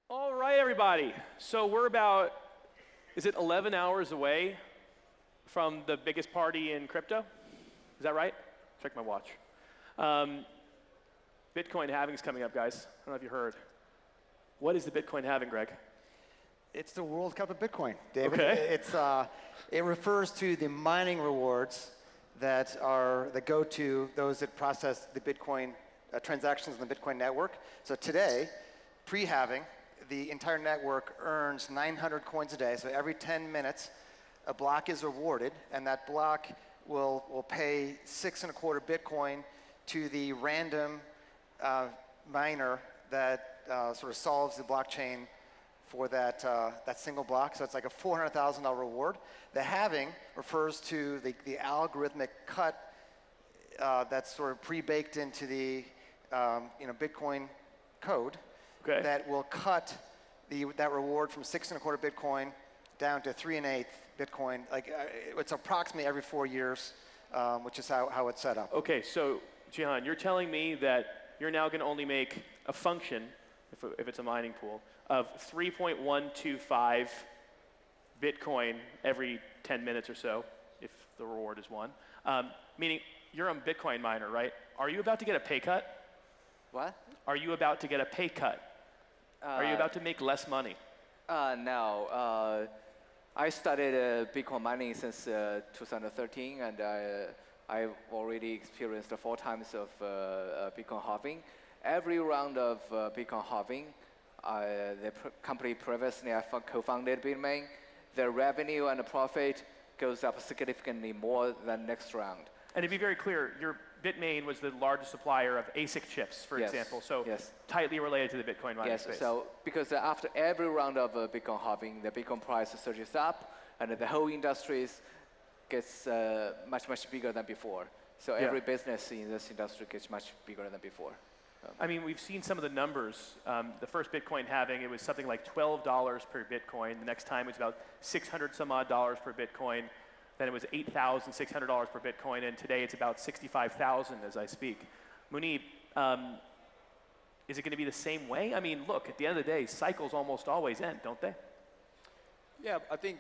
All right, everybody. So we're about, is it 11 hours away from the biggest party in crypto? Is that right? Check my watch. Bitcoin halving is coming up, guys. I don't know if you heard. What is the Bitcoin halving, Greg? It's the World Cup of Bitcoin, David. Okay. It refers to the mining rewards that go to those that process the Bitcoin transactions on the Bitcoin network. So today, pre-halving, the entire network earns 900 coins a day. So every 10 minutes, a block is rewarded, and that block will pay 6.25 Bitcoin to the random miner that sort of solves the blockchain for that single block. So it's like a $400,000 reward. The halving refers to the algorithmic cut that's sort of pre-baked into the Bitcoin code. Okay. That will cut that reward from 6.25 Bitcoin down to 3 1/8 Bitcoin. It's approximately every 4 years, which is how it's set up. Okay, so Jihan, you're telling me that you're now going to only make a function, if it's a mining pool, of 3.125 Bitcoin every 10 minutes or so, if the reward is one. Meaning, you're a Bitcoin miner, right? Are you about to get a pay cut? What? Are you about to get a pay cut? Are you about to make less money? No. I started Bitcoin mining since 2013, and I've already experienced 4 times of Bitcoin halving. Every round of Bitcoin halving, the company previously I co-founded Bitmain, the revenue and the profit goes up significantly more than next round. And to be very clear, your Bitmain was the largest supplier of ASIC chips, for example, so tightly related to the Bitcoin mining space. Yes, so because after every round of Bitcoin halving, the Bitcoin price surges up, and the whole industry gets much bigger than before. So every business in this industry gets much bigger than before. I mean, we've seen some of the numbers. The first Bitcoin halving, it was something like $12 per Bitcoin. The next time it was about 600 some odd dollars per Bitcoin. Then it was $8,600 per Bitcoin, and today it's about 65,000 as I speak. Muneeb, is it going to be the same way? I mean, look, at the end of the day, cycles almost always end, don't they? Yeah, I think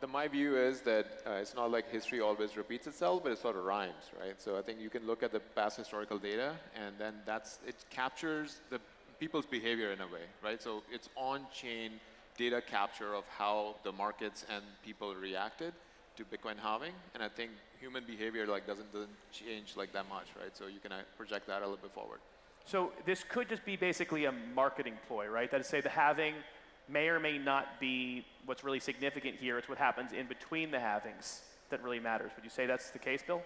my view is that it's not like history always repeats itself, but it sort of rhymes, right? So I think you can look at the past historical data, and then it captures the people's behavior in a way, right? So it's on-chain data capture of how the markets and people reacted to Bitcoin halving, and I think human behavior doesn't change that much, right? So you can project that a little bit forward. So this could just be basically a marketing ploy, right? That is, say the halving may or may not be what's really significant here. It's what happens in between the halvings that really matters. Would you say that's the case, Bill?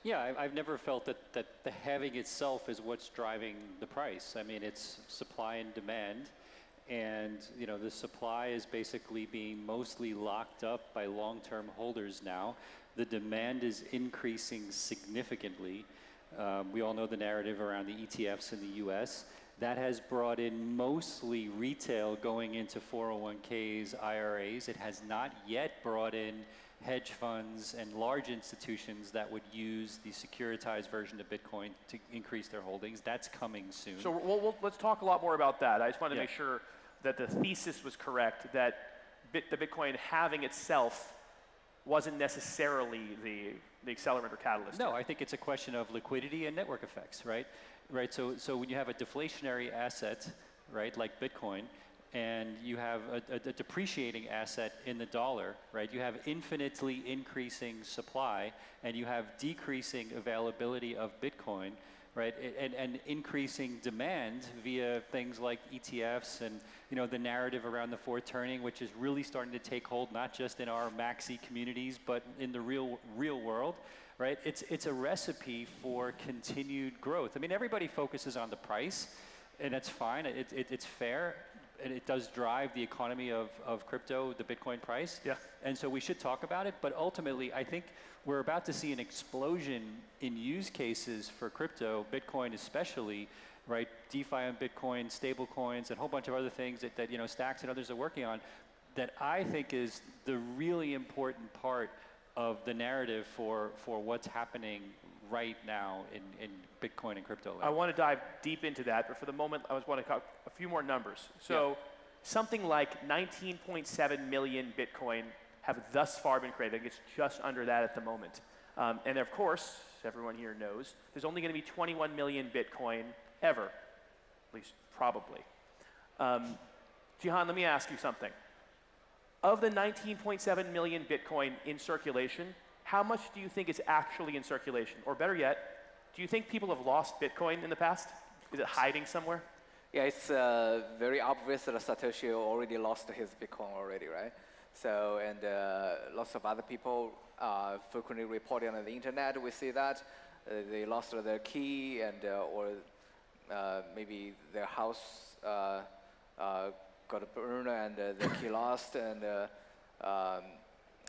Yeah, I've never felt that the halving itself is what's driving the price. I mean, it's supply and demand. And the supply is basically being mostly locked up by long-term holders now. The demand is increasing significantly. We all know the narrative around the ETFs in the US. That has brought in mostly retail going into 401ks, IRAs. It has not yet brought in hedge funds and large institutions that would use the securitized version of Bitcoin to increase their holdings. That's coming soon. So let's talk a lot more about that. I just wanted to make sure that the thesis was correct, that the Bitcoin halving itself wasn't necessarily the accelerant or catalyst. No, I think it's a question of liquidity and network effects, right? Right. So when you have a deflationary asset, right, like Bitcoin, and you have a depreciating asset in the dollar, right? You have infinitely increasing supply, and you have decreasing availability of Bitcoin, right? And increasing demand via things like ETFs and the narrative around the fourth turning, which is really starting to take hold, not just in our maxi communities, but in the real world, right? It's a recipe for continued growth. I mean, everybody focuses on the price, and that's fine. It's fair, and it does drive the economy of crypto, the Bitcoin price. Yeah. And so we should talk about it, but ultimately, I think we're about to see an explosion in use cases for crypto, Bitcoin especially, right? DeFi on Bitcoin, stable coins, and a whole bunch of other things that Stacks and others are working on, that I think is the really important part of the narrative for what's happening right now in Bitcoin and crypto land. I want to dive deep into that, but for the moment, I just want to talk a few more numbers. So something like 19.7 million Bitcoin have thus far been created. I think it's just under that at the moment. And of course, everyone here knows, there's only going to be 21 million Bitcoin ever, at least probably. Jihan, let me ask you something. Of the 19.7 million Bitcoin in circulation, how much do you think is actually in circulation? Or better yet, do you think people have lost Bitcoin in the past? Is it hiding somewhere? Yeah, it's very obvious that Satoshi already lost his Bitcoin already, right? So, and lots of other people frequently reporting on the internet, we see that. They lost their key and or maybe their house got burned and the key lost. And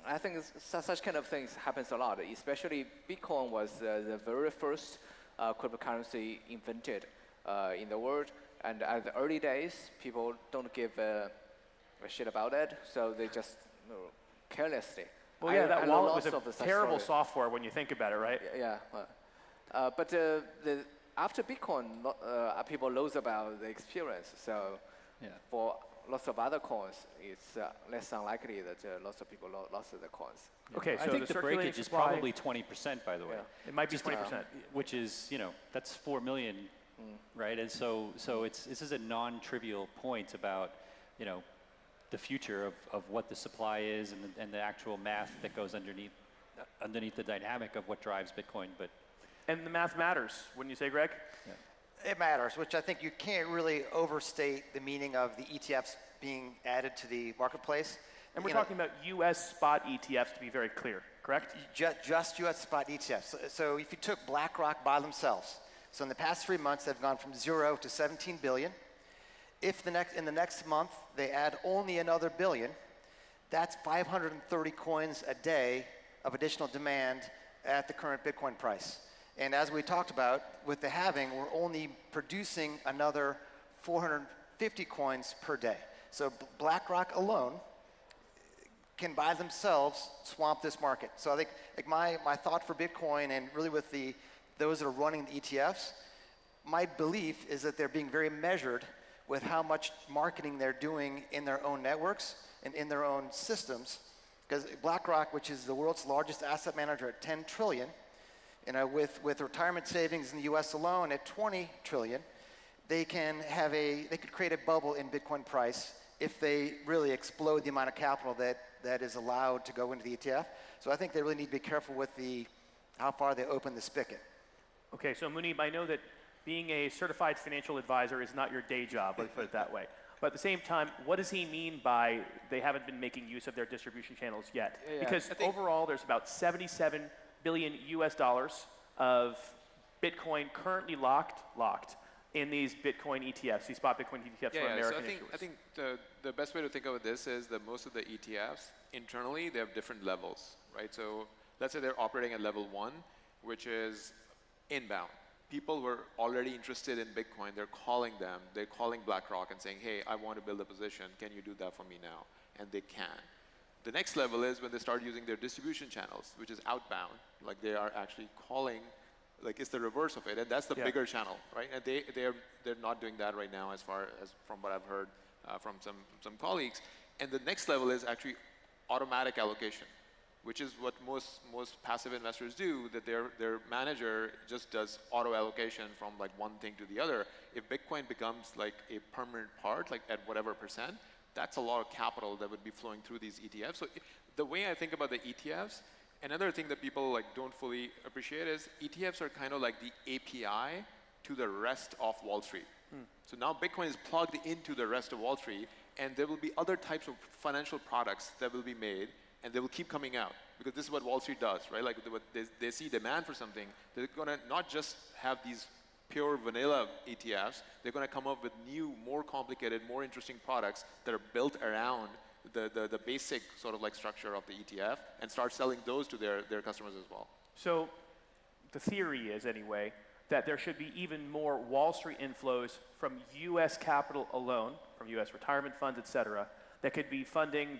I think such kind of things happens a lot, especially Bitcoin was the very first cryptocurrency invented in the world. And at the early days, people don't give a shit about it, so they just carelessly. Well, yeah, that wallet was a terrible software when you think about it, right? Yeah. But after Bitcoin, people knows about the experience. So for lots of other coins, it's less unlikely that lots of people lost their coins. Okay, so I think the the breakage is supply, probably 20%, by the way. Yeah. It might be 20%. Which is, that's 4 million, right? And so this is a non-trivial point about, the future of what the supply is and the actual math that goes underneath the dynamic of what drives Bitcoin. And the math matters, wouldn't you say, Greg? Yeah. It matters, which I think you can't really overstate the meaning of the ETFs being added to the marketplace. And we're talking about U.S. spot ETFs, to be very clear, correct? Just U.S. spot ETFs. So if you took BlackRock by themselves, so in the past 3 months, they've gone from 0 to 17 billion. If in the next month, they add only another billion, that's 530 coins a day of additional demand at the current Bitcoin price. And as we talked about, with the halving, we're only producing another 450 coins per day. So BlackRock alone can by themselves swamp this market. So I think my thought for Bitcoin, and really with those that are running the ETFs, my belief is that they're being very measured with how much marketing they're doing in their own networks and in their own systems. Because BlackRock, which is the world's largest asset manager at 10 trillion, with retirement savings in the US alone at 20 trillion, they could create a bubble in Bitcoin price if they really explode the amount of capital that is allowed to go into the ETF. So I think they really need to be careful with how far they open the spigot. Okay, so Muneeb, I know that being a certified financial advisor is not your day job, let's put it that way. But at the same time, what does he mean by they haven't been making use of their distribution channels yet? Yeah, because overall, there's about 77 billion US dollars of Bitcoin currently locked in these Bitcoin ETFs, these spot Bitcoin ETFs for American issuers. I think the best way to think of this is that most of the ETFs, internally, they have different levels, right? So let's say they're operating at level 1, which is inbound. People who are already interested in Bitcoin, they're calling BlackRock and saying, hey, I want to build a position. Can you do that for me now? And they can. The next level is when they start using their distribution channels, which is outbound. Like they are actually calling, like it's the reverse of it. And that's the bigger channel, right? And they're not doing that right now as far as from what I've heard from some colleagues. And the next level is actually automatic allocation, which is what most passive investors do, that their manager just does auto allocation from like one thing to the other. If Bitcoin becomes like a permanent part, like at whatever percent, that's a lot of capital that would be flowing through these ETFs. So the way I think about the ETFs, another thing that people like don't fully appreciate is ETFs are kind of like the API to the rest of Wall Street. So now Bitcoin is plugged into the rest of Wall Street, and there will be other types of financial products that will be made, and they will keep coming out, because this is what Wall Street does, right? Like they see demand for something, they're going to not just have these pure vanilla ETFs, they're going to come up with new, more complicated, more interesting products that are built around the basic sort of like structure of the ETF, and start selling those to their customers as well. So the theory is, anyway, that there should be even more Wall Street inflows from US capital alone, from US retirement funds, et cetera, that could be funding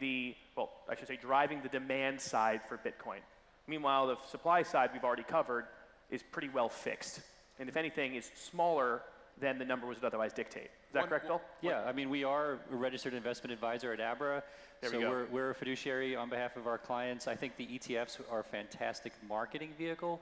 driving the demand side for Bitcoin. Meanwhile, the supply side we've already covered is pretty well fixed. And if anything, is smaller than the number would otherwise dictate. Is that correct, Bill? Yeah, I mean, we are a registered investment advisor at Abra, There we so go. we're a fiduciary on behalf of our clients. I think the ETFs are a fantastic marketing vehicle.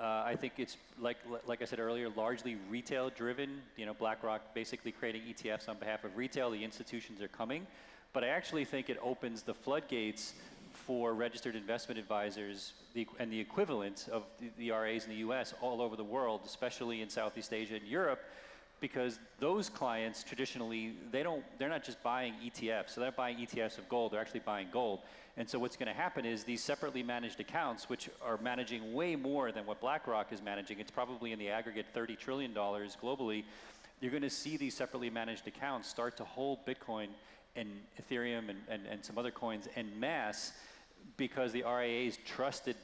I think it's, like I said earlier, largely retail-driven. You know, BlackRock basically creating ETFs on behalf of retail. The institutions are coming. But I actually think it opens the floodgates for registered investment advisors and the equivalent of the RAs in the US all over the world, especially in Southeast Asia and Europe, because those clients traditionally, they're not just buying ETFs. So they're not buying ETFs of gold, they're actually buying gold. And so what's going to happen is these separately managed accounts, which are managing way more than what BlackRock is managing, it's probably in the aggregate $30 trillion globally, you're going to see these separately managed accounts start to hold Bitcoin and Ethereum and some other coins en masse, because the RIAs trusted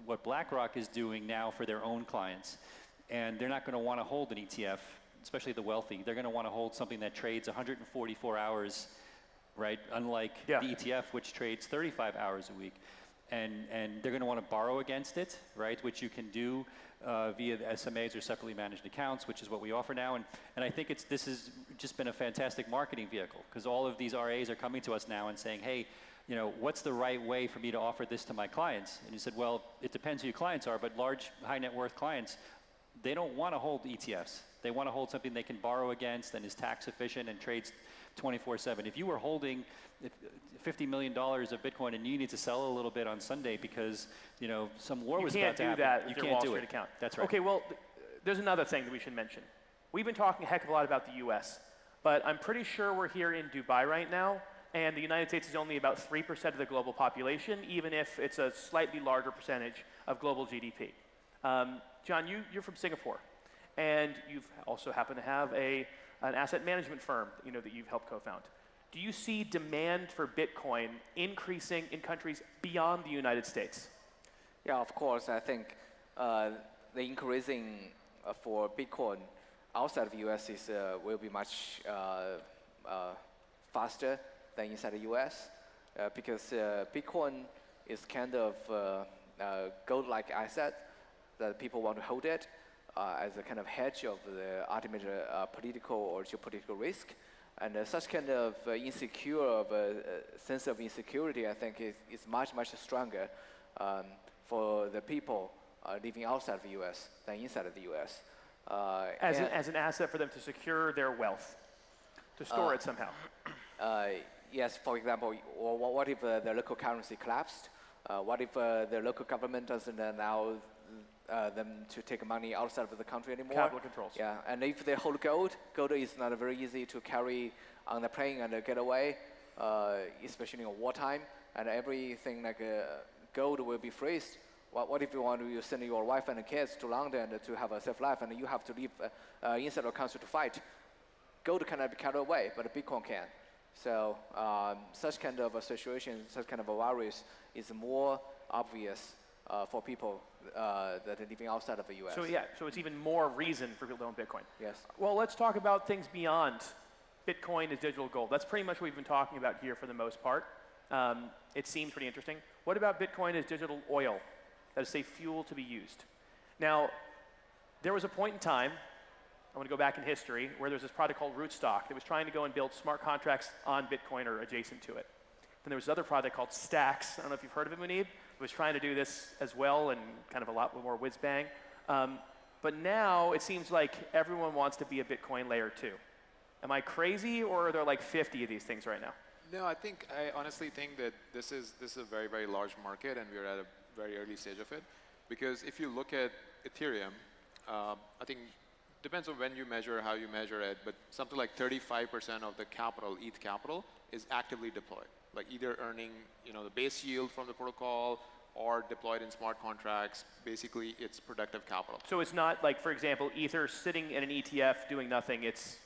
what BlackRock is doing now for their own clients. And they're not going to want to hold an ETF, especially the wealthy. They're going to want to hold something that trades 144 hours, right? Unlike the ETF, which trades 35 hours a week. And they're going to want to borrow against it, right? Which you can do via the SMAs or separately managed accounts, which is what we offer now. And I think this has just been a fantastic marketing vehicle, because all of these RAs are coming to us now and saying, hey, you know, what's the right way for me to offer this to my clients? And you said, well, it depends who your clients are, but large, high net worth clients, they don't want to hold ETFs. They want to hold something they can borrow against and is tax efficient and trades 24/7. If you were holding $50 million of Bitcoin and you need to sell a little bit on Sunday because, you know, some war was about to happen, you you can't can't do do that it. account. That's right. Okay, well, there's another thing that we should mention. We've been talking a heck of a lot about the US, but I'm pretty sure we're here in Dubai right now, and the United States is only about 3% of the global population, even if it's a slightly larger percentage of global GDP. John, you're from Singapore, and you've also happen to have an asset management firm, you know, that you've helped co-found. Do you see demand for Bitcoin increasing in countries beyond the United States? Yeah, of course. I think the increasing for Bitcoin outside of the US will be much faster than inside the US, because Bitcoin is kind of gold-like asset that people want to hold it as a kind of hedge of the ultimate political or geopolitical risk. And such kind of insecure sense of insecurity, I think, is much, much stronger for the people living outside of the US than inside of the US. As an asset for them to secure their wealth, to store it somehow. Yes, for example, what if the local currency collapsed? What if the local government doesn't allow them to take money outside of the country anymore? Capital controls. Yeah, and if they hold gold is not very easy to carry on the plane and get away, especially in wartime, and everything like gold will be freezed. What if you want to send your wife and kids to London to have a safe life, and you have to leave inside the country to fight? Gold cannot be carried away, but Bitcoin can. So such kind of a situation, such kind of a worries is more obvious for people that are living outside of the US. So yeah, so it's even more reason for people to own Bitcoin. Yes. Well, let's talk about things beyond Bitcoin as digital gold. That's pretty much what we've been talking about here for the most part. It seems pretty interesting. What about Bitcoin as digital oil? That is, say, fuel to be used. Now, there was a point in time, I want to go back in history, where there was this project called Rootstock that was trying to go and build smart contracts on Bitcoin or adjacent to it. Then there was another project called Stacks. I don't know if you've heard of it, Muneeb. It was trying to do this as well and kind of a lot more whiz-bang. But now it seems like everyone wants to be a Bitcoin layer 2. Am I crazy, or are there like 50 of these things right now? No, I honestly think that this is a very, very large market, and we're at a very early stage of it. Because if you look at Ethereum, I think depends on when you measure, how you measure it, but something like 35% of the capital, ETH capital, is actively deployed. Like either earning, you know, the base yield from the protocol or deployed in smart contracts. Basically, it's productive capital. So it's not like, for example, Ether sitting in an ETF doing nothing. It's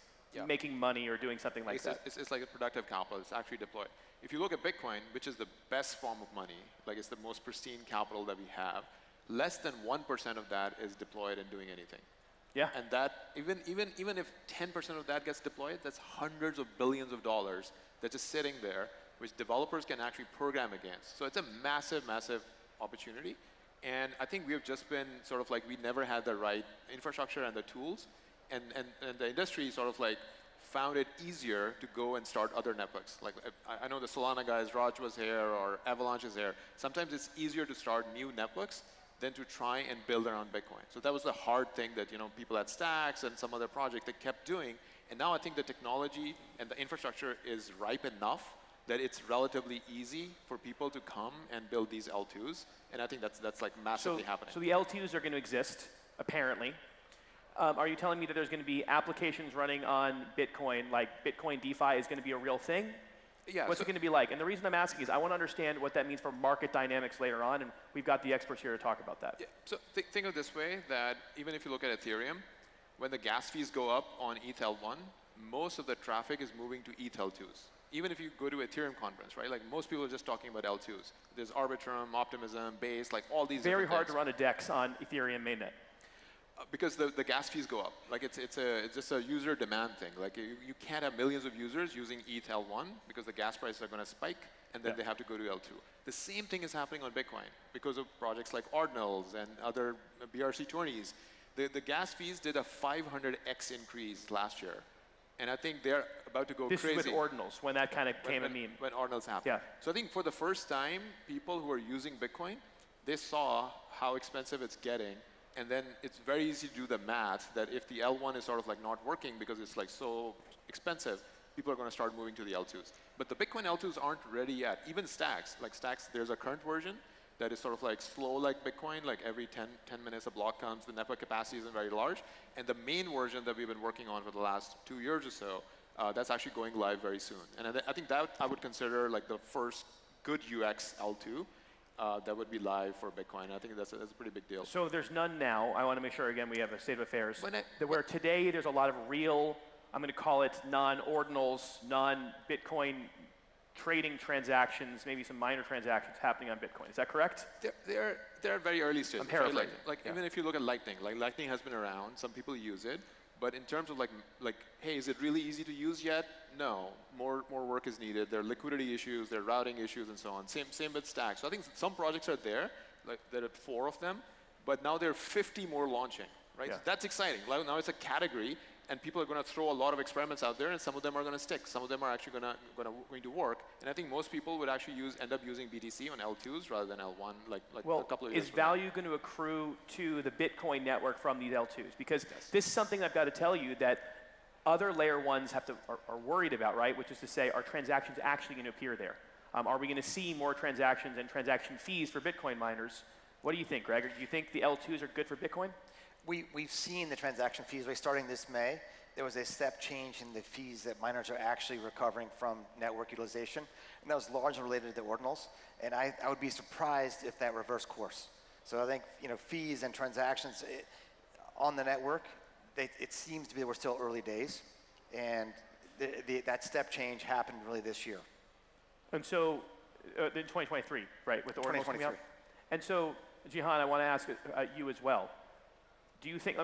making money or doing something like that. It's like a productive capital. It's actually deployed. If you look at Bitcoin, which is the best form of money, like it's the most pristine capital that we have, less than 1% of that is deployed and doing anything. Yeah. And that even if 10% of that gets deployed, that's hundreds of billions of dollars that's just sitting there, which developers can actually program against. So it's a massive, massive opportunity. And I think we have just been sort of like, we never had the right infrastructure and the tools. and the industry sort of like found it easier to go and start other networks. Like I know the Solana guys, Raj was here, or Avalanche is here. Sometimes it's easier to start new networks than to try and build around Bitcoin. So that was the hard thing that people at Stacks and some other project that kept doing. And now I think the technology and the infrastructure is ripe enough that it's relatively easy for people to come and build these L2s. And I think that's like massively happening. So the L2s are going to exist, apparently. Are you telling me that there's going to be applications running on Bitcoin, like Bitcoin DeFi is going to be a real thing? Yeah. What's it going to be like? And the reason I'm asking is I want to understand what that means for market dynamics later on, and we've got the experts here to talk about that. Yeah. So think of it this way, that even if you look at Ethereum, when the gas fees go up on ETH-L1, most of the traffic is moving to ETH-L2s. Even if you go to Ethereum conference, right? Like most people are just talking about L2s. There's Arbitrum, Optimism, Base, like all these Very hard things. to run a DEX on Ethereum mainnet. Because the gas fees go up. Like it's just a user demand thing. Like you can't have millions of users using ETH-L1 because the gas prices are going to spike, and then they have to go to L2. The same thing is happening on Bitcoin because of projects like Ordinals and other BRC20s. The gas fees did a 500x increase last year. And I think they're about to go crazy. This is with Ordinals, when that kind of became a meme. When Ordinals happened. Yeah. So I think for the first time, people who are using Bitcoin, they saw how expensive it's getting. And then it's very easy to do the math that if the L1 is sort of like not working because it's like so expensive, people are going to start moving to the L2s. But the Bitcoin L2s aren't ready yet. Even Stacks, like Stacks, there's a current version that is sort of like slow like Bitcoin, like every 10 minutes a block comes, the network capacity isn't very large. And the main version that we've been working on for the last 2 years or so, that's actually going live very soon. And I think that I would consider like the first good UX L2 that would be live for Bitcoin. I think that's a pretty big deal. So there's none now. I want to make sure, again, we have a state of affairs. Where today there's a lot of real, I'm going to call it non-ordinals, non-Bitcoin trading transactions, maybe some minor transactions happening on Bitcoin. Is that correct? They're at very early stages. I'm paraphrasing. Like even if you look at Lightning, like Lightning has been around, some people use it, but in terms of like, hey, is it really easy to use yet? No, more work is needed. There are liquidity issues, there are routing issues, and so on. Same with Stacks. So I think some projects are there, like there are 4 of them, but now there are 50 more launching, right? Yeah. So that's exciting. Like, now it's a category, and people are going to throw a lot of experiments out there, and some of them are going to stick. Some of them are actually going to work. And I think most people would actually end up using BTC on L2s rather than L1, like a couple of years is value going to accrue to the Bitcoin network from these L2s? Because this is something I've got to tell you that other layer ones are worried about, right? Which is to say, are transactions actually going to appear there? Are we going to see more transactions and transaction fees for Bitcoin miners? What do you think, Greg? Do you think the L2s are good for Bitcoin? We've seen the transaction fees starting this May. There was a step change in the fees that miners are actually recovering from network utilization, and that was largely related to the ordinals. And I would be surprised if that reversed course. So I think fees and transactions on the network, it seems to be that we're still early days, and that step change happened really this year. And so, in 2023, right, with the ordinals coming out? 2023. And so, Jihan, I want to ask you as well. Do you think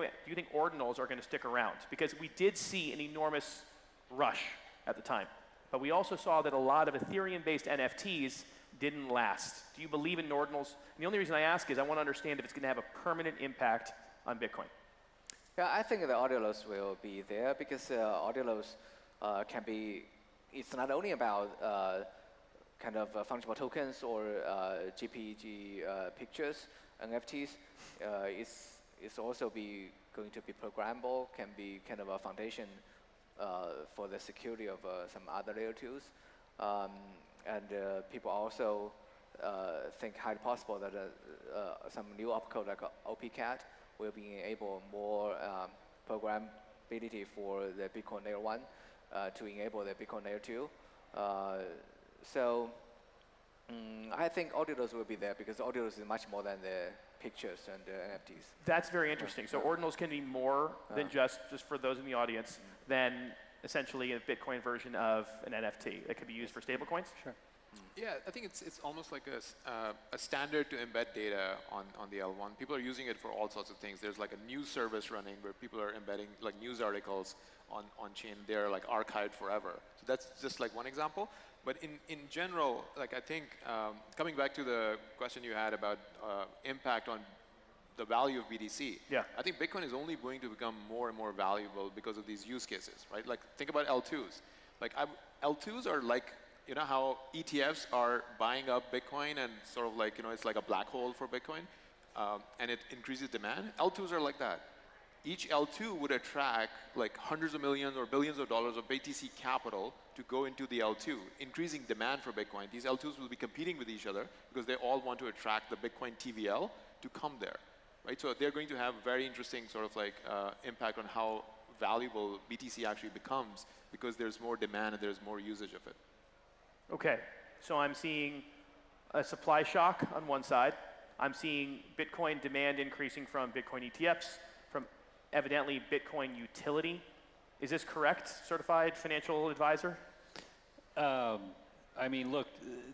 ordinals are going to stick around? Because we did see an enormous rush at the time, but we also saw that a lot of Ethereum-based NFTs didn't last. Do you believe in ordinals? And the only reason I ask is I want to understand if it's going to have a permanent impact on Bitcoin. Yeah, I think the ordinals will be there because ordinals can be, it's not only about kind of fungible tokens or JPG pictures, NFTs. It's also going to be programmable, can be kind of a foundation for the security of some other layer 2s. And people also think highly possible that some new opcode like OPCAT will be enable more programmability for the Bitcoin layer 1 to enable the Bitcoin layer 2. So I think ordinals will be there because ordinals is much more than the pictures and NFTs. That's very interesting. So ordinals can be more than just for those in the audience, than essentially a Bitcoin version of an NFT that could be used for stablecoins? Sure. Yeah, I think it's almost like a standard to embed data on the L1. People are using it for all sorts of things. There's like a news service running where people are embedding like news articles on chain. They're like archived forever. So that's just like one example. But in general, like I think coming back to the question you had about impact on the value of BTC. Yeah. I think Bitcoin is only going to become more and more valuable because of these use cases, right? Like think about L2s. Like L2s are like, you know how ETFs are buying up Bitcoin and sort of like, you know, it's like a black hole for Bitcoin, and it increases demand. L2s are like that. Each L2 would attract like hundreds of millions or billions of dollars of BTC capital to go into the L2, increasing demand for Bitcoin. These L2s will be competing with each other because they all want to attract the Bitcoin TVL to come there, right? So they're going to have very interesting sort of like impact on how valuable BTC actually becomes because there's more demand and there's more usage of it. Okay, so I'm seeing a supply shock on one side. I'm seeing Bitcoin demand increasing from Bitcoin ETFs, from evidently Bitcoin utility. Is this correct, certified financial advisor? I mean, look,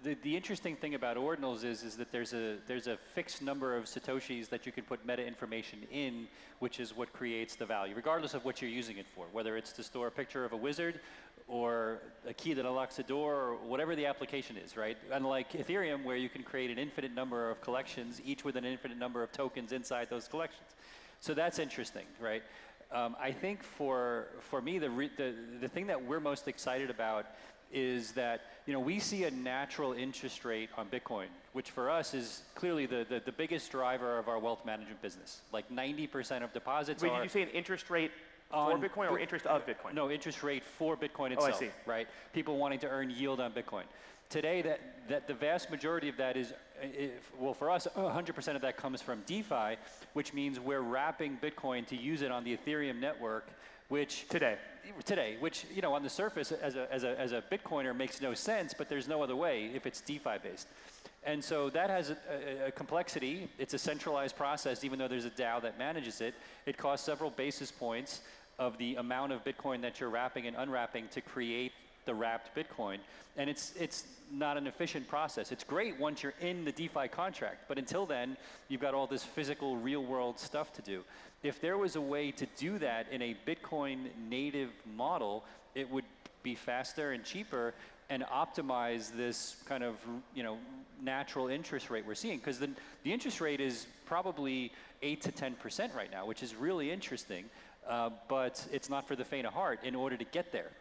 the interesting thing about ordinals is that there's a fixed number of Satoshis that you can put meta information in, which is what creates the value, regardless of what you're using it for, whether it's to store a picture of a wizard or a key that unlocks a door or whatever the application is, right? Unlike Ethereum, where you can create an infinite number of collections, each with an infinite number of tokens inside those collections. So that's interesting, right? I think for me, the thing that we're most excited about is that, you know, we see a natural interest rate on Bitcoin, which for us is clearly the biggest driver of our wealth management business. Like 90% of deposits Wait, are... did you say an interest rate for Bitcoin or interest of Bitcoin? No, interest rate for Bitcoin itself. I see. Right? People wanting to earn yield on Bitcoin. Today, that the vast majority of that is, well, for us, 100% of that comes from DeFi, which means we're wrapping Bitcoin to use it on the Ethereum network, which today, which, you know, on the surface as a Bitcoiner makes no sense, but there's no other way if it's DeFi based. And so that has a complexity. It's a centralized process, even though there's a DAO that manages it. It costs several basis points of the amount of Bitcoin that you're wrapping and unwrapping to create the wrapped Bitcoin. And it's not an efficient process. It's great once you're in the DeFi contract, but until then, you've got all this physical, real world stuff to do. If there was a way to do that in a Bitcoin native model, it would be faster and cheaper and optimize this kind of, you know, natural interest rate we're seeing. Because the interest rate is probably 8 to 10% right now, which is really interesting, but it's not for the faint of heart in order to get there.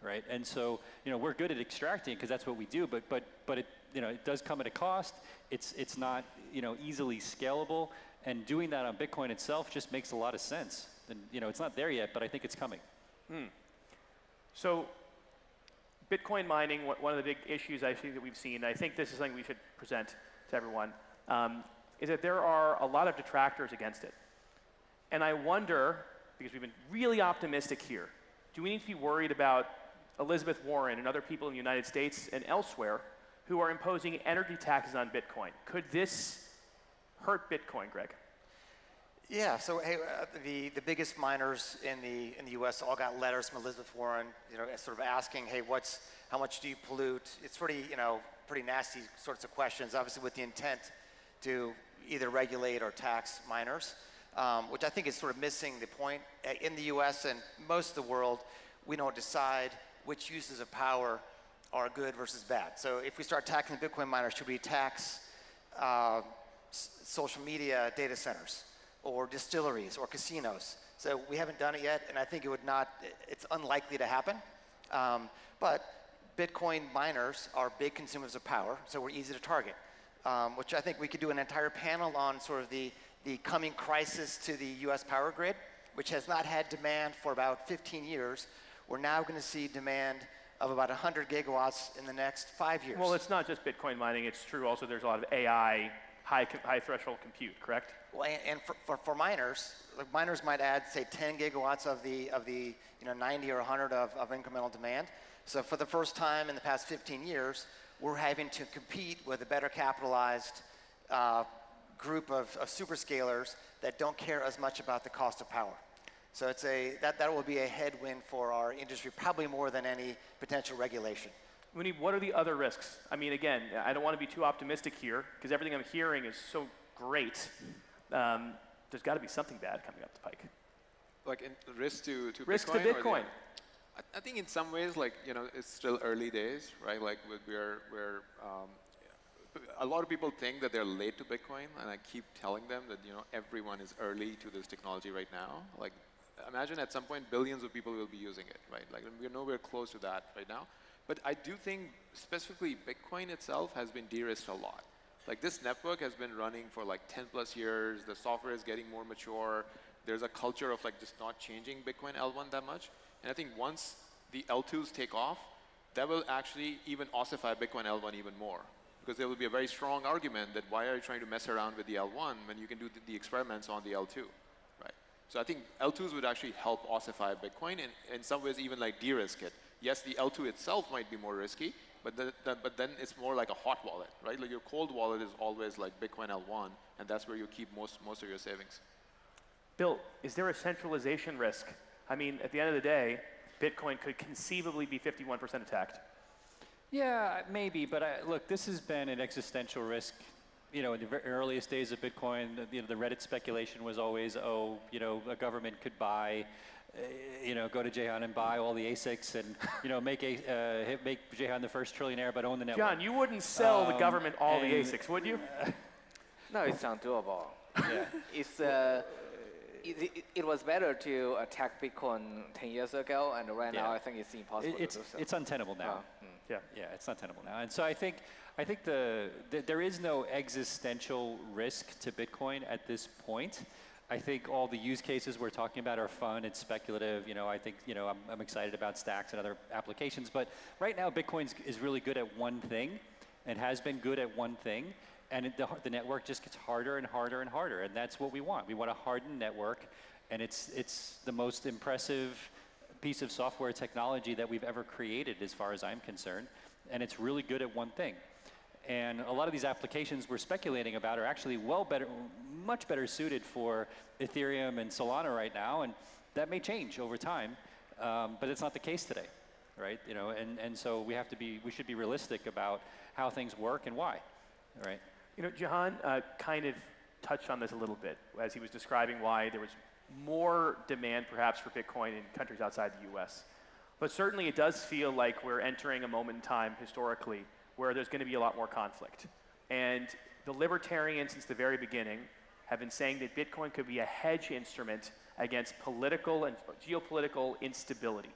Right, and so, you know, we're good at extracting because that's what we do. But it, you know, it does come at a cost. It's not, you know, easily scalable. And doing that on Bitcoin itself just makes a lot of sense. And, you know, it's not there yet, but I think it's coming. So, Bitcoin mining, one of the big issues I think that we've seen, and I think this is something we should present to everyone, is that there are a lot of detractors against it. And I wonder, because we've been really optimistic here, do we need to be worried about Elizabeth Warren and other people in the United States and elsewhere who are imposing energy taxes on Bitcoin? Could this hurt Bitcoin, Greg? Yeah. So hey, the biggest miners in the U.S. all got letters from Elizabeth Warren, you know, sort of asking, hey, how much do you pollute? It's pretty, you know, pretty nasty sorts of questions, obviously with the intent to either regulate or tax miners, which I think is sort of missing the point. In the U.S. and most of the world, we don't decide which uses of power are good versus bad. So if we start taxing Bitcoin miners, should we tax social media data centers or distilleries or casinos? So we haven't done it yet, and I think it's unlikely to happen. But Bitcoin miners are big consumers of power, so we're easy to target, which I think we could do an entire panel on sort of the coming crisis to the US power grid, which has not had demand for about 15 years. We're now going to see demand of about 100 gigawatts in the next 5 years. Well, it's not just Bitcoin mining. It's true also there's a lot of AI, high threshold compute, correct? Well, and for miners, like miners might add, say, 10 gigawatts of the 90 or 100 of incremental demand. So for the first time in the past 15 years, we're having to compete with a better capitalized group of superscalers that don't care as much about the cost of power. So that will be a headwind for our industry, probably more than any potential regulation. Muneeb, what are the other risks? I mean, again, I don't want to be too optimistic here because everything I'm hearing is so great. There's got to be something bad coming up the pike. Like in risk to risk Bitcoin? to Bitcoin. I think in some ways, like, you know, it's still early days, right? Like we're a lot of people think that they're late to Bitcoin, and I keep telling them that everyone is early to this technology right now. Like, imagine at some point billions of people will be using it, right? Like, we're nowhere close to that right now. But I do think specifically Bitcoin itself has been de-risked a lot. Like, this network has been running for like 10 plus years. The software is getting more mature. There's a culture of like just not changing Bitcoin L1 that much. And I think once the L2s take off, that will actually even ossify Bitcoin L1 even more. Because there will be a very strong argument that why are you trying to mess around with the L1 when you can do the experiments on the L2, right? So I think L2s would actually help ossify Bitcoin and in some ways even like de-risk it. Yes, the L2 itself might be more risky, but then it's more like a hot wallet, right? Like your cold wallet is always like Bitcoin L1, and that's where you keep most of your savings. Bill, is there a centralization risk? I mean, at the end of the day, Bitcoin could conceivably be 51% attacked. Yeah, maybe, but look, this has been an existential risk. In the very earliest days of Bitcoin, the Reddit speculation was always, a government could buy, go to Jihan and buy all the ASICs and, make Jihan the first trillionaire, but own the network. John, you wouldn't sell the government all the ASICs, would you? No, it's undoable. Yeah. It was better to attack Bitcoin 10 years ago, and right now I think it's impossible to do so. It's untenable now. Yeah, it's untenable now. And so I think there is no existential risk to Bitcoin at this point. I think all the use cases we're talking about are fun. It's speculative. I think I'm excited about stacks and other applications. But right now, Bitcoin is really good at one thing, and has been good at one thing. And the network just gets harder and harder and harder. And that's what we want. We want a hardened network, and it's the most impressive piece of software technology that we've ever created as far as I'm concerned, and it's really good at one thing. And a lot of these applications we're speculating about are actually much better suited for Ethereum and Solana right now, and that may change over time, but it's not the case today, right? And so we should be realistic about how things work and why, right? Jihan kind of touched on this a little bit as he was describing why there was more demand perhaps for Bitcoin in countries outside the US. But certainly it does feel like we're entering a moment in time historically where there's going to be a lot more conflict. And the libertarians since the very beginning have been saying that Bitcoin could be a hedge instrument against political and geopolitical instability.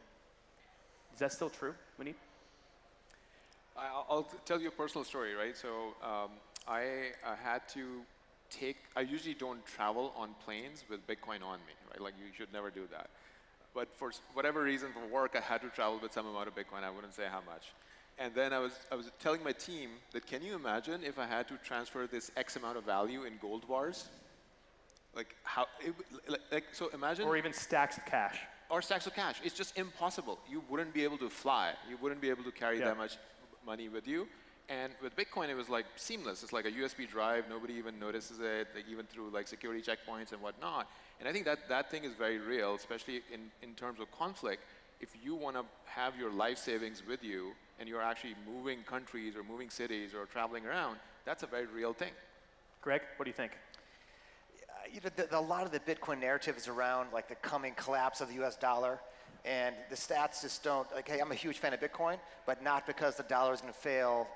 Is that still true, Muneeb? I'll tell you a personal story, right? So I had to I usually don't travel on planes with Bitcoin on me, right? Like, you should never do that. But for whatever reason, for work, I had to travel with some amount of Bitcoin. I wouldn't say how much. And then I was telling my team that, can you imagine if I had to transfer this X amount of value in gold bars? Like, so imagine. Or even stacks of cash. Or stacks of cash. It's just impossible. You wouldn't be able to fly. You wouldn't be able to carry that much money with you. And with Bitcoin, it was like seamless. It's like a USB drive. Nobody even notices it, like even through like security checkpoints and whatnot. And I think that thing is very real, especially in terms of conflict. If you want to have your life savings with you and you're actually moving countries or moving cities or traveling around, that's a very real thing. Greg, what do you think? A lot of the Bitcoin narrative is around like the coming collapse of the US dollar. And the stats just don't, like, hey, I'm a huge fan of Bitcoin, but not because the dollar is going to fail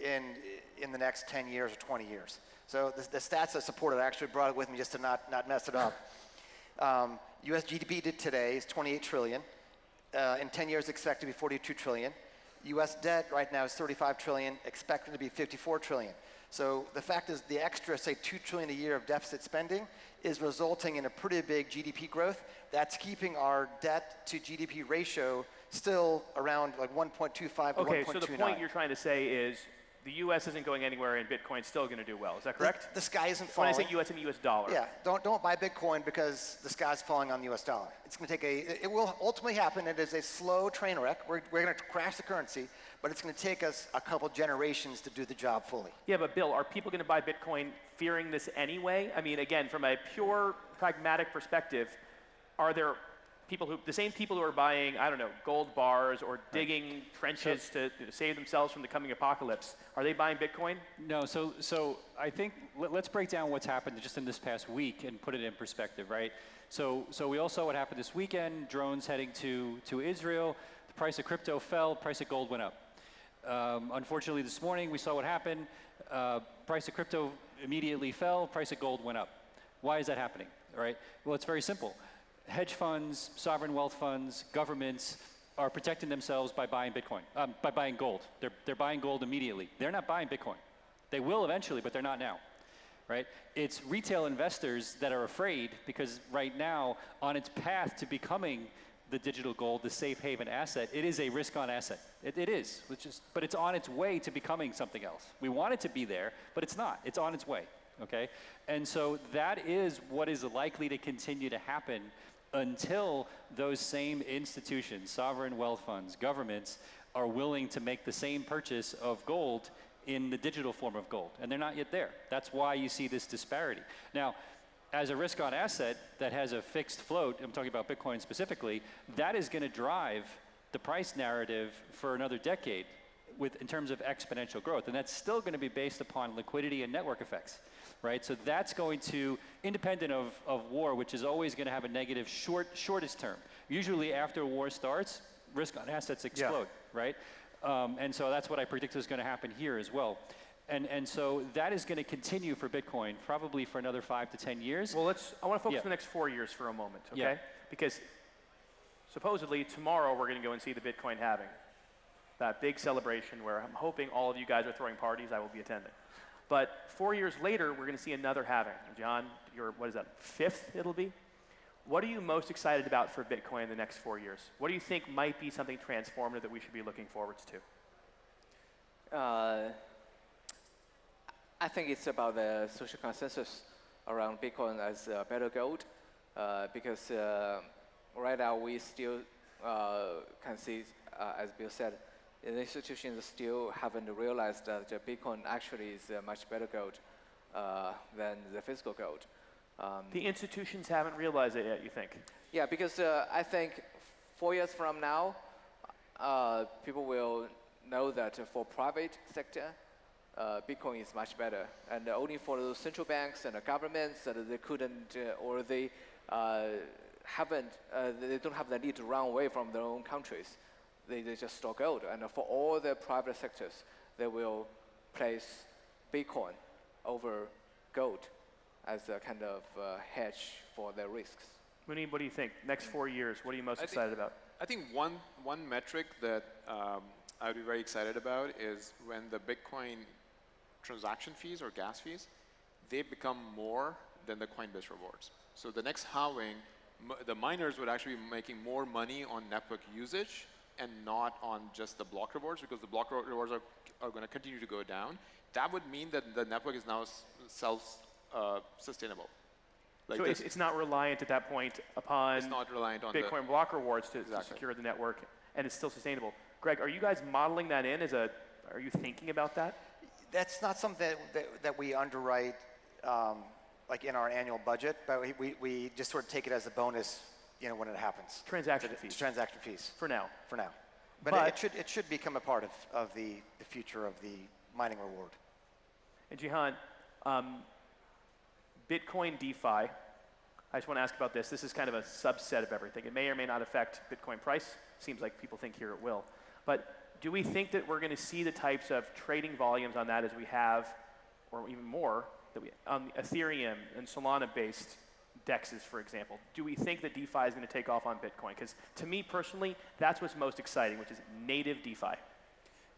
in the next 10 years or 20 years. So the stats that support it, I actually brought it with me just to not mess it up. US GDP today is 28 trillion. In 10 years, expected to be 42 trillion. US debt right now is 35 trillion, expected to be 54 trillion. So the fact is the extra, say, 2 trillion a year of deficit spending is resulting in a pretty big GDP growth. That's keeping our debt to GDP ratio still around like 1.25 to 1.29. Okay, so the point you're trying to say is the US isn't going anywhere and Bitcoin's still going to do well. Is that correct? The sky isn't falling. When I say US, I mean US dollar. Yeah, don't buy Bitcoin because the sky's falling on the US dollar. It's going to take it will ultimately happen. It is a slow train wreck. We're going to crash the currency, but it's going to take us a couple generations to do the job fully. Yeah, but Bill, are people going to buy Bitcoin fearing this anyway? I mean, again, from a pure pragmatic perspective, are there the same people who are buying, I don't know, gold bars or digging trenches to save themselves from the coming apocalypse, are they buying Bitcoin? No, so I think let's break down what's happened just in this past week and put it in perspective, right? So we all saw what happened this weekend, drones heading to Israel, the price of crypto fell, price of gold went up. Unfortunately, this morning we saw what happened. Price of crypto immediately fell, price of gold went up. Why is that happening, right? Well, it's very simple. Hedge funds, sovereign wealth funds, governments are protecting themselves by buying Bitcoin, by buying gold. They're buying gold immediately. They're not buying Bitcoin. They will eventually, but they're not now, right? It's retail investors that are afraid because right now, on its path to becoming the digital gold, the safe haven asset, it is a risk-on asset. It is, but it's on its way to becoming something else. We want it to be there, but it's not. It's on its way, okay? And so that is what is likely to continue to happen until those same institutions, sovereign wealth funds, governments, are willing to make the same purchase of gold in the digital form of gold. And they're not yet there. That's why you see this disparity. Now, as a risk-on asset that has a fixed float, I'm talking about Bitcoin specifically, that is going to drive the price narrative for another decade in terms of exponential growth. And that's still going to be based upon liquidity and network effects, right? So that's going to, independent of war, which is always going to have a negative shortest term. Usually after a war starts, risk-on assets explode, right? And so that's what I predict is going to happen here as well. And so that is going to continue for Bitcoin probably for another 5 to 10 years. Well, I want to focus on the next 4 years for a moment, okay? Yeah. Because supposedly tomorrow we're going to go and see the Bitcoin halving. That big celebration where I'm hoping all of you guys are throwing parties, I will be attending. But 4 years later, we're going to see another halving. Jihan, what is that, 5th it'll be? What are you most excited about for Bitcoin in the next 4 years? What do you think might be something transformative that we should be looking forwards to? I think it's about the social consensus around Bitcoin as better gold, because right now we still can see, as Bill said, the institutions still haven't realized that the Bitcoin actually is much better gold than the physical gold. The institutions haven't realized it yet, you think? Yeah, because I think 4 years from now, people will know that for private sector, Bitcoin is much better, and only for those central banks and the governments that they couldn't or they haven't, they don't have the need to run away from their own countries. They just store gold, and for all the private sectors, they will place Bitcoin over gold as a kind of hedge for their risks. Muneeb, what do you think? Next 4 years, what are you most excited about? I think one metric that I would be very excited about is when the Bitcoin transaction fees or gas fees, they become more than the Coinbase rewards. So the next halving, the miners would actually be making more money on network usage and not on just the block rewards, because the block rewards are going to continue to go down. That would mean that the network is now self-sustainable. Like so it's not reliant at that point upon it's not reliant on Bitcoin block rewards to secure the network, and it's still sustainable. Greg, are you guys modeling that in are you thinking about that? That's not something that we underwrite like in our annual budget, but we just sort of take it as a bonus, when it happens. Transaction fees. Transaction fees. For now. For now. But it should become a part of the future of the mining reward. And Jihan, Bitcoin DeFi, I just want to ask about this. This is kind of a subset of everything. It may or may not affect Bitcoin price. Seems like people think here it will. But do we think that we're going to see the types of trading volumes on that as we have, or even more, on Ethereum and Solana-based DEXs, for example? Do we think that DeFi is going to take off on Bitcoin? Because to me personally, that's what's most exciting, which is native DeFi.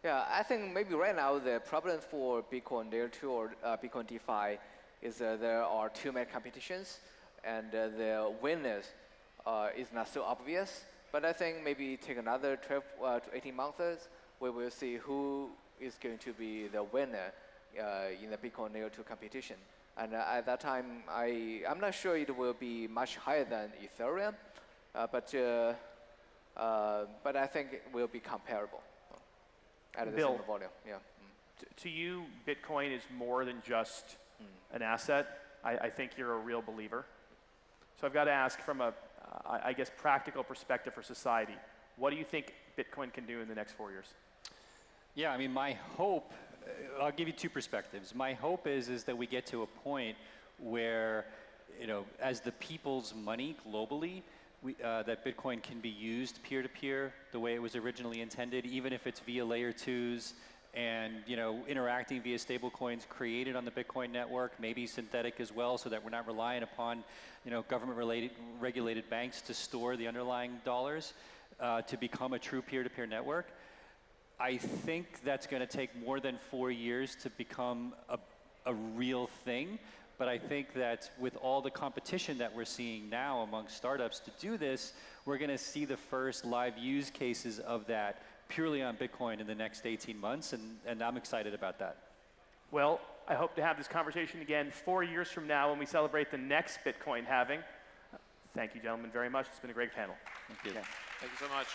Yeah, I think maybe right now the problem for Bitcoin Layer 2 or Bitcoin DeFi is there are too many competitions, and the winners is not so obvious. But I think maybe take another 12 to 18 months, we will see who is going to be the winner in the Bitcoin Layer 2 competition. And at that time, I'm not sure it will be much higher than Ethereum, but I think it will be comparable at the same volume. Yeah. To you, Bitcoin is more than just an asset. I think you're a real believer. So I've got to ask from a, I guess, practical perspective for society, what do you think Bitcoin can do in the next 4 years? Yeah, I mean, my hope, I'll give you two perspectives. My hope is that we get to a point where, as the people's money globally, that Bitcoin can be used peer-to-peer the way it was originally intended, even if it's via layer 2s and interacting via stablecoins created on the Bitcoin network, maybe synthetic as well, so that we're not relying upon government-related regulated banks to store the underlying dollars to become a true peer-to-peer network. I think that's going to take more than 4 years to become a real thing. But I think that with all the competition that we're seeing now among startups to do this, we're going to see the first live use cases of that purely on Bitcoin in the next 18 months, and I'm excited about that. Well, I hope to have this conversation again 4 years from now when we celebrate the next Bitcoin halving. Thank you, gentlemen, very much. It's been a great panel. Thank you. Thank you so much.